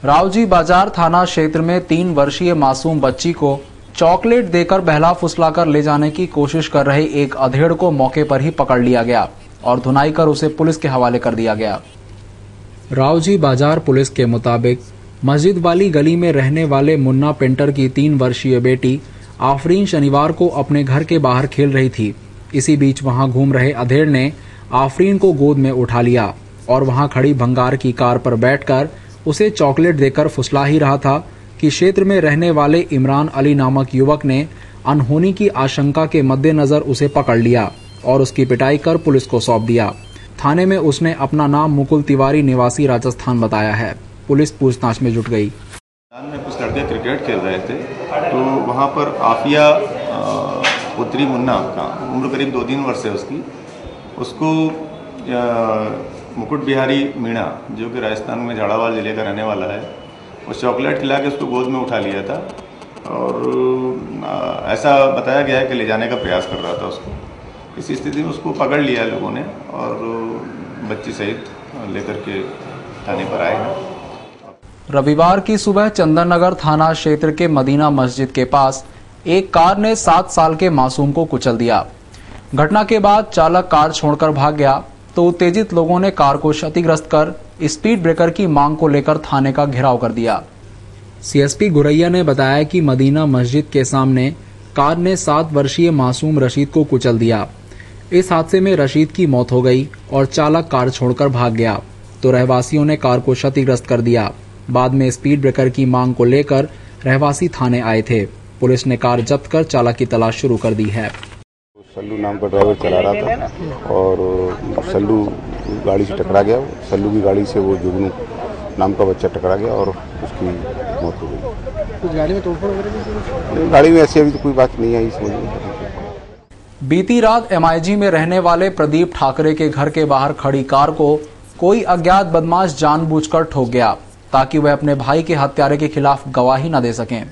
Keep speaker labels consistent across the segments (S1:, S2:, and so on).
S1: रावजी बाजार थाना क्षेत्र में 3 वर्षीय मासूम बच्ची को चॉकलेट देकर बहला फुसलाकर ले जाने की कोशिश कर रहे एक अधेड़ को मौके पर ही पकड़ लिया गया और धुनाई कर उसे पुलिस के हवाले कर दिया गया। रावजी बाजार पुलिस के मुताबिक मस्जिद वाली गली में रहने वाले मुन्ना पेंटर की 3 वर्षीय बेटी आफरीन शनिवार को अपने घर के बाहर खेल रही थी। इसी बीच वहां घूम रहे अधेड़ ने आफरीन को गोद में उठा लिया और वहां खड़ी भंगार की कार पर बैठकर उसे चॉकलेट देकर फुसला ही रहा था कि क्षेत्र में रहने वाले इमरान अली नामक युवक ने अनहोनी की आशंका के मद्देनजर उसे पकड़ लिया और उसकी पिटाई कर पुलिस को सौंप दिया। थाने में उसने अपना नाम मुकुल तिवारी निवासी राजस्थान बताया है। पुलिस पूछताछ में जुट गई।
S2: में कुछ लड़के क्रिकेट खेल रहे थे तो वहाँ पर आफिया पुत्री मुन्ना का उम्र करीब 2-3 वर्ष है उसको मुकुट बिहारी मीणा जो कि राजस्थान में झालावाड़ जिले का रहने वाला है, वो चॉकलेट खिला के उसको गोद में उठा लिया था और ऐसा बताया गया है कि ले जाने का प्रयास कर रहा था उसको। इस स्थिति में उसको पकड़ लिया लोगों ने और बच्ची सहित लेकर के थाने पर आए हैं।
S1: रविवार की सुबह चंदननगर थाना क्षेत्र के मदीना मस्जिद के पास एक कार ने 7 साल के मासूम को कुचल दिया। घटना के बाद चालक कार छोड़कर भाग गया तो उत्तेजित लोगों ने कार को क्षतिग्रस्त कर स्पीड ब्रेकर की मांग को लेकर थाने का घेराव कर दिया। सीएसपी गुरैया ने बताया कि मदीना मस्जिद के सामने कार ने 7 वर्षीय मासूम रशीद को कुचल दिया। इस हादसे में रशीद की मौत हो गई और चालक कार छोड़कर भाग गया तो रहवासियों ने कार को क्षतिग्रस्त कर दिया। बाद में स्पीड ब्रेकर की मांग को लेकर रहवासी थाने आए थे। पुलिस ने कार जब्त कर चालक की तलाश शुरू कर दी है।
S3: सल्लू नाम का ड्राइवर चला रहा था और सल्लू गाड़ी से टकरा गया। सल्लू की गाड़ी से वो जुगनू नाम का बच्चा टकरा गया और उसकी मौत हो गई। कुछ गाड़ी में तोड़फोड़ वगैरह? गाड़ी में ऐसी अभी तो कोई बात नहीं आई समझ में।
S1: बीती रात एमआईजी में रहने वाले प्रदीप ठाकरे के घर के बाहर खड़ी कार को कोई अज्ञात बदमाश जानबूझकर ठोक गया ताकि वह अपने भाई के हत्यारे के खिलाफ गवाही न दे सकें।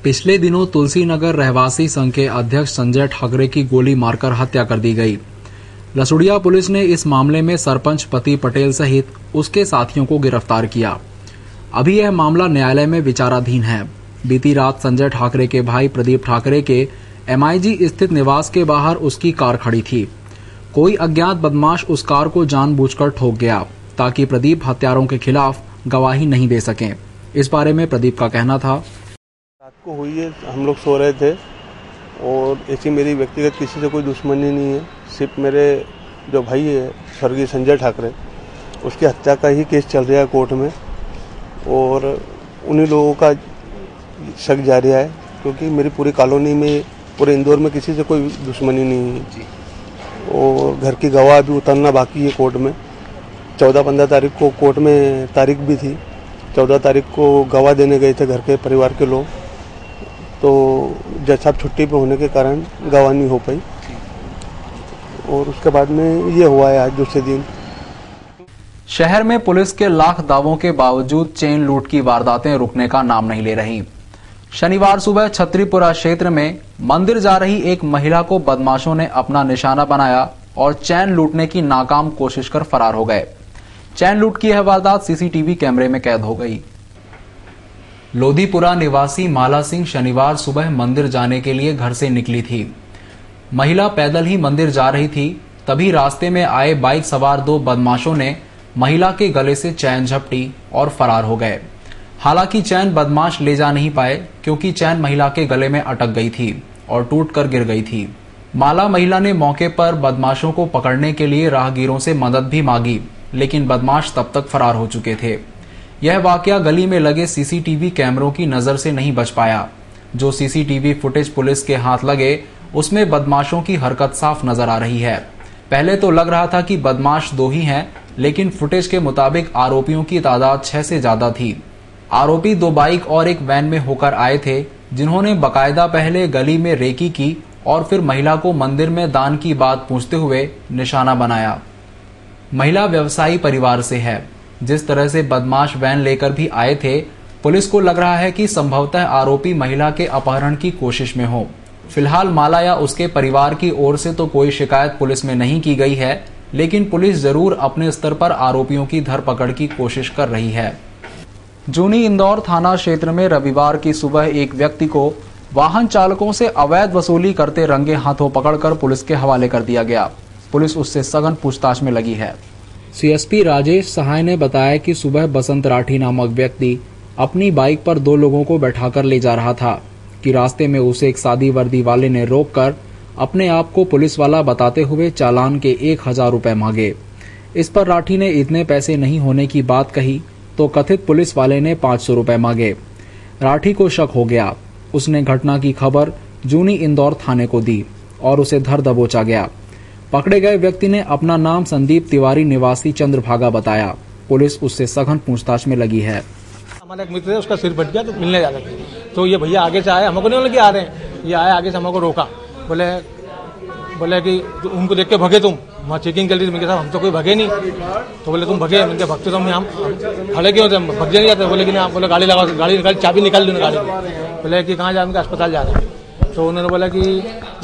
S1: पिछले दिनों तुलसी नगर रहवासी संघ के अध्यक्ष संजय ठाकरे की गोली मारकर हत्या कर दी गई। लसुड़िया पुलिस ने इस मामले में सरपंच पति पटेल सहित उसके साथियों को गिरफ्तार किया। अभी यह मामला न्यायालय में विचाराधीन है। बीती रात संजय ठाकरे के भाई प्रदीप ठाकरे के एमआईजी स्थित निवास के बाहर उसकी कार खड़ी थी। कोई अज्ञात बदमाश उस कार को जानबूझकर ठोक गया ताकि प्रदीप हत्यारों के खिलाफ गवाही नहीं दे सकें। इस बारे में प्रदीप का कहना था,
S4: रात को हुई है, हम लोग सो रहे थे और ऐसी मेरी व्यक्तिगत किसी से कोई दुश्मनी नहीं है। सिर्फ मेरे जो भाई है स्वर्गीय संजय ठाकरे, उसकी हत्या का ही केस चल रहा है कोर्ट में और उन्हीं लोगों का शक जारी है क्योंकि मेरी पूरी कॉलोनी में, पूरे इंदौर में किसी से कोई दुश्मनी नहीं है। और घर की गवाह भी उतरना बाकी है कोर्ट में। 14-15 तारीख को कोर्ट में तारीख भी थी। 14 तारीख को गवाह देने गए थे घर के परिवार के लोग, तो जज साहब छुट्टी पे होने के कारण गवाह नहीं हो पाई और उसके बाद में ये हुआ है आज दूसरे दिन।
S1: शहर में पुलिस के लाख दावों के बावजूद चेन लूट की वारदातें रुकने का नाम नहीं ले रही। शनिवार सुबह छतरीपुरा क्षेत्र में मंदिर जा रही एक महिला को बदमाशों ने अपना निशाना बनाया और चैन लूटने की नाकाम कोशिश कर फरार हो गए। चैन लूट की यह वारदात सीसीटीवी कैमरे में कैद हो गई। लोधीपुरा निवासी माला सिंह शनिवार सुबह मंदिर जाने के लिए घर से निकली थी। महिला पैदल ही मंदिर जा रही थी, तभी रास्ते में आए बाइक सवार 2 बदमाशों ने महिला के गले से चैन झपटी और फरार हो गए। हालांकि चैन बदमाश ले जा नहीं पाए क्योंकि चैन महिला के गले में अटक गई थी और टूटकर गिर गई थी। माला महिला ने मौके पर बदमाशों को पकड़ने के लिए राहगीरों से मदद भी मांगी, लेकिन बदमाश तब तक फरार हो चुके थे। यह वाकया गली में लगे सीसीटीवी कैमरों की नजर से नहीं बच पाया। जो सीसीटीवी फुटेज पुलिस के हाथ लगे उसमें बदमाशों की हरकत साफ नजर आ रही है। पहले तो लग रहा था कि बदमाश 2 ही हैं, लेकिन फुटेज के मुताबिक आरोपियों की तादाद 6 से ज्यादा थी। आरोपी 2 बाइक और एक वैन में होकर आए थे, जिन्होंने बकायदा पहले गली में रेकी की और फिर महिला को मंदिर में दान की बात पूछते हुए निशाना बनाया। महिला व्यवसायी परिवार से है। जिस तरह से बदमाश वैन लेकर भी आए थे, पुलिस को लग रहा है कि संभवतः आरोपी महिला के अपहरण की कोशिश में हो। फिलहाल माला या उसके परिवार की ओर से तो कोई शिकायत पुलिस में नहीं की गई है, लेकिन पुलिस जरूर अपने स्तर पर आरोपियों की धरपकड़ की कोशिश कर रही है। जूनी इंदौर थाना क्षेत्र में रविवार की सुबह एक व्यक्ति को वाहन चालकों से अवैध वसूली करते रंगे हाथों पकड़कर पुलिस के हवाले कर दिया गया। पुलिस उससे सघन पूछताछ में लगी है। सीएसपी राजेश सहाय ने बताया कि सुबह बसंत राठी नामक व्यक्ति अपनी बाइक पर 2 लोगों को बैठाकर ले जा रहा था कि रास्ते में उसे एक सादी वर्दी वाले ने रोककर अपने आप को पुलिस वाला बताते हुए चालान के 1000 रुपए मांगे। इस पर राठी ने इतने पैसे नहीं होने की बात कही तो कथित पुलिस वाले ने 500 रुपए मांगे। राठी को शक हो गया। उसने घटना की खबर जूनी इंदौर थाने को दी और उसे धर दबोचा गया। पकड़े गए व्यक्ति ने अपना नाम संदीप तिवारी निवासी चंद्रभागा बताया। पुलिस उससे सघन पूछताछ में लगी है।
S5: हमारा एक मित्र है, उसका सिर फट गया तो मिलने जा रहे थे, तो ये भैया आगे से आए, हमको नहीं बोले कि आ रहे हैं, ये आए आगे से हमको रोका, बोले कि उनको देख के भगे तुम, वहाँ चेकिंग कर रही थी। मैं साहब हम तो कोई भगे नहीं, तो बोले तुम भगे। मैंने भगते तो हम खड़े क्यों थे, भग नहीं जाते। बोले कि नहीं, आप बोले गाड़ी लगाओ, गाड़ी चाबी निकाल दी गाड़ी। बोले कि कहाँ जा रहे हैं, अस्पताल जा रहे हैं। तो उन्होंने बोला कि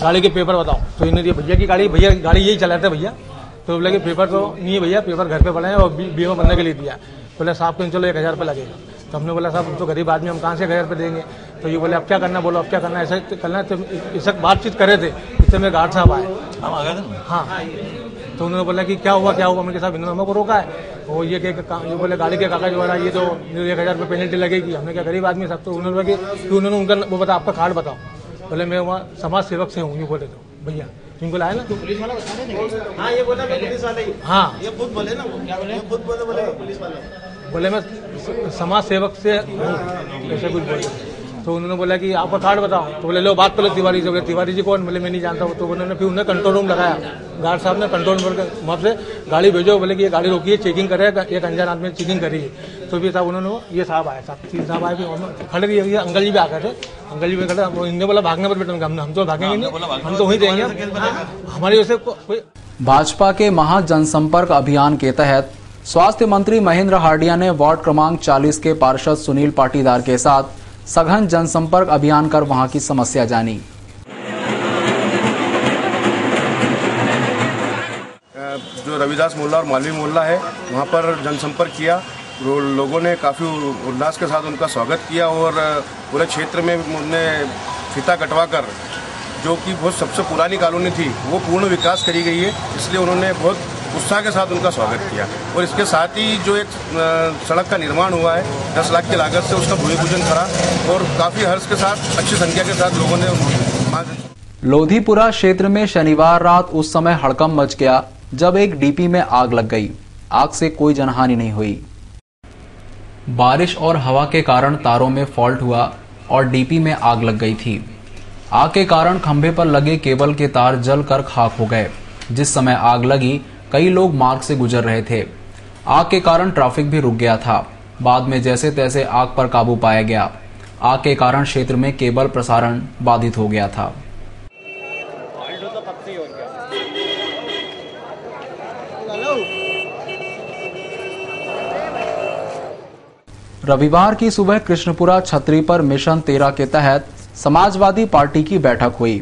S5: गाड़ी के पेपर बताओ। तो इन्होंने भैया की गाड़ी गाड़ी यही चलाते भैया। तो बोले कि पेपर तो नहीं है भैया, पेपर घर पे पड़े हैं और बीमा भरने के लिए दिया। बोले साहब को चलो 1000 रुपये लगेगा। तो हमने बोला साहब हम तो गरीब आदमी, हम कहाँ से 1000 रुपये देंगे। तो ये बोले अब क्या करना, बोलो अब क्या करना, ऐसा करना। तो इस बातचीत करे थे, इससे मेरे गार्ड साहब आए। हाँ, तो उन्होंने बोला कि क्या हुआ। मैंने साहब इन्होंने हमको रोका है, वो ये बोले गाड़ी के कागज वगैरह, ये तो 1000 रुपये पेनल्टी लगेगी। हमने क्या गरीब आदमी सब। तो उन्होंने बोला कि उन्होंने उनका वो बता, आपका कार्ड बताओ। बोले मैं वहाँ समाज सेवक से हूँ। ये बोले तो भैया इनको लाए ना, तो पुलिस वाला बता देंगे। हाँ, ये बोला पुलिस वाले ही। हाँ, ये खुद बोले ना, क्या बोले, खुद बोले पुलिस वाले। बोले मैं समाज सेवक से हूँ, ऐसे कुछ बोले। तो उन्होंने बोला कि आपका कार्ड बताओ। तो बोले लो बात करो तिवारी से। बोले तिवारी जी कौन, बोले मैं नहीं जानता हूँ। तो उन्होंने फिर उन्हें कंट्रोल रूम लगाया, गार्ड साहब ने कंट्रोल रूम पर वहाँ से गाड़ी भेजो। बोले कि ये गाड़ी रोकी है, चेकिंग करे, एक अनजान आदमी चेकिंग करी है। तो फिर साहब उन्होंने ये साहब आए, साहब 3 साहब आए, फिर खड़े रही, अंकल जी भी आ गए थे। अंकल जी भी खड़े, इन्होंने बोला भागने पर बेटा, हम तो भागेंगे नहीं, हम तो वहीं देंगे हमारी वजह से कोई।
S1: भाजपा के महा जनसंपर्क अभियान के तहत स्वास्थ्य मंत्री महेंद्र हार्डिया ने वार्ड क्रमांक 40 के पार्षद सुनील पाटीदार के साथ सघन जनसंपर्क अभियान कर वहां की समस्या जानी।
S3: जो रविदास मोहल्ला और मालवी मोहल्ला है, वहाँ पर जनसंपर्क किया। लोगों ने काफ़ी उल्लास के साथ उनका स्वागत किया और पूरे क्षेत्र में उन्होंने फीता कटवाकर, जो कि बहुत सबसे पुरानी कॉलोनी थी, वो पूर्ण विकास करी गई है। इसलिए उन्होंने बहुत उत्साह के साथ उनका स्वागत किया। और इसके साथ ही जो एक सड़क का निर्माण हुआ है 10 लाख की लागत से, उसका भूमि पूजन करा और काफ़ी हर्ष के साथ, अच्छी संख्या के साथ लोगों ने।
S1: लोधीपुरा क्षेत्र में शनिवार रात उस समय हड़कंप मच गया जब एक डीपी में आग लग गई। आग से कोई जनहानि नहीं हुई। बारिश और हवा के कारण तारों में फॉल्ट हुआ और डीपी में आग लग गई थी। आग के कारण खंभे पर लगे केबल के तार जलकर खाक हो गए। जिस समय आग लगी, कई लोग मार्ग से गुजर रहे थे। आग के कारण ट्रैफिक भी रुक गया था। बाद में जैसे तैसे आग पर काबू पाया गया। आग के कारण क्षेत्र में केबल प्रसारण बाधित हो गया था। रविवार की सुबह कृष्णपुरा छतरी पर मिशन 13 के तहत समाजवादी पार्टी की बैठक हुई।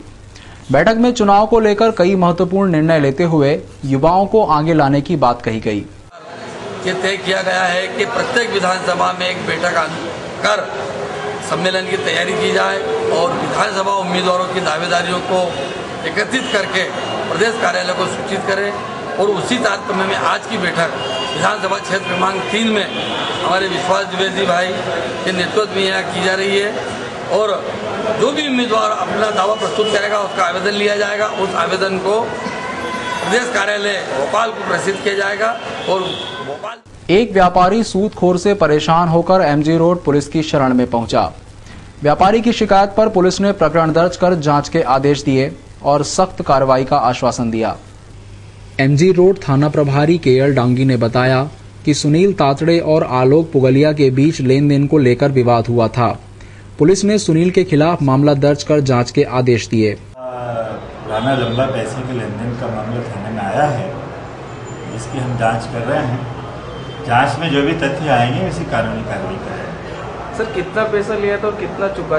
S1: बैठक में चुनाव को लेकर कई महत्वपूर्ण निर्णय लेते हुए युवाओं को आगे लाने की बात कही गई।
S6: ये तय किया गया है कि प्रत्येक विधानसभा में एक बैठक कर सम्मेलन की तैयारी की जाए और विधानसभा उम्मीदवारों की दावेदारियों को एकत्रित करके प्रदेश कार्यालय को सूचित करें। और उसी तारतम्य में आज की बैठक विधानसभा क्षेत्र क्रमांक 3 में हमारे विश्वास द्विवेदी भाई के नेतृत्व में यहाँ की जा रही है। और जो भी उम्मीदवार अपना दावा प्रस्तुत करेगा उसका आवेदन लिया जाएगा। उस आवेदन को प्रदेश कार्यालय भोपाल को प्रेषित किया जाएगा। और भोपाल
S1: एक व्यापारी सूदखोर से परेशान होकर एमजी रोड पुलिस की शरण में पहुंचा। व्यापारी की शिकायत पर पुलिस ने प्रकरण दर्ज कर जांच के आदेश दिए और सख्त कार्रवाई का आश्वासन दिया। एमजी रोड थाना प्रभारी केएल डांगी ने बताया कि सुनील तातड़े और आलोक पुगलिया के बीच लेन देन को लेकर विवाद हुआ था। पुलिस ने सुनील के खिलाफ मामला दर्ज कर जांच के आदेश दिए।
S7: पुराना लंबा पैसे के लेन देन का मामला थाने में आया है, इसकी हम जांच कर रहे हैं। जांच में जो भी तथ्य आएंगे उसी कानूनी कार्रवाई करेंगे।
S8: सर कितना पैसा लिया था और कितना चुका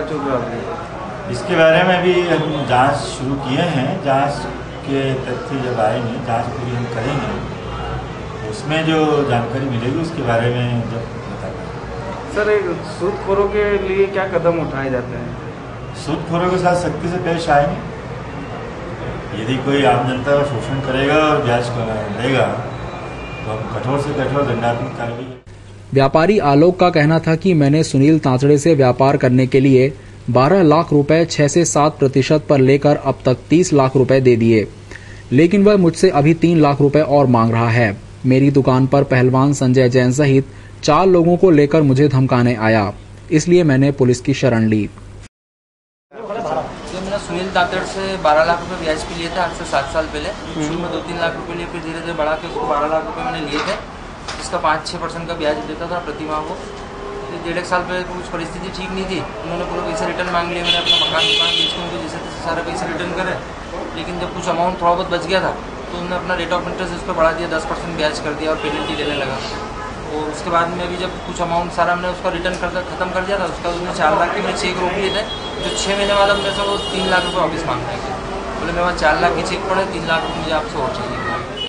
S7: इसके बारे में भी हम जांच शुरू किए हैं। जांच के तथ्य जब आएंगे, जांच पूरी हम करेंगे, उसमें जो जानकारी मिलेगी उसके बारे में जब बताएंगे।
S8: सर एक सूदखोरों के लिए क्या कदम उठाए जाते हैं?
S7: सूदखोरों के साथ सख्ती से पेश आएंगे। यदि कोई आम जनता का शोषण करेगा और ब्याज लेगा तो हम कठोर से कठोर दंडात्मक कार्रवाई।
S1: व्यापारी आलोक का कहना था कि मैंने सुनील तांतड़े से व्यापार करने के लिए 12 लाख रुपए 6 से 7% पर लेकर अब तक 30 लाख रुपए दे दिए, लेकिन वह मुझसे अभी 3 लाख रुपए और मांग रहा है। मेरी दुकान पर पहलवान संजय जैन सहित 4 लोगों को लेकर मुझे धमकाने आया, इसलिए मैंने पुलिस की शरण ली।
S9: मैंने सुनील तांतड़ से 12 लाख रुपए ब्याज पे लिए थे आज से 7 साल पहले। शुरू में 2-3 लाख रुपए लिए, फिर धीरे धीरे बढ़ा के उसको 12 लाख रुपए मैंने लिए थे, जिसका 5-6% का ब्याज देता था प्रति माह को। 1.5 साल पहले कुछ परिस्थिति ठीक नहीं थी, उन्होंने पूरा पैसे रिटर्न मांग लिए। मैंने अपना मकान बेच के उनको जैसे तैसे सारा पैसे रिटर्न करे, लेकिन जब कुछ अमाउंट थोड़ा बहुत बच गया था तो उन्होंने अपना रेट ऑफ इंटरेस्ट उस पर बढ़ा दिया, 10% ब्याज कर दिया और पेनल्टी देने लगा। और उसके बाद में भी जब कुछ अमाउंट सारा हमने उसका रिटर्न कर खत्म कर दिया था, उसका उसने 4 लाख के मेरे चेक रोक लिए थे, जो 6 महीने बाद अपने से वो 3 लाख रुपये वापस मांग रहे थे। बोले मेरे पास 4 लाख के चेक पड़े, 3 लाख रुपये मुझे आपसे और चाहिए।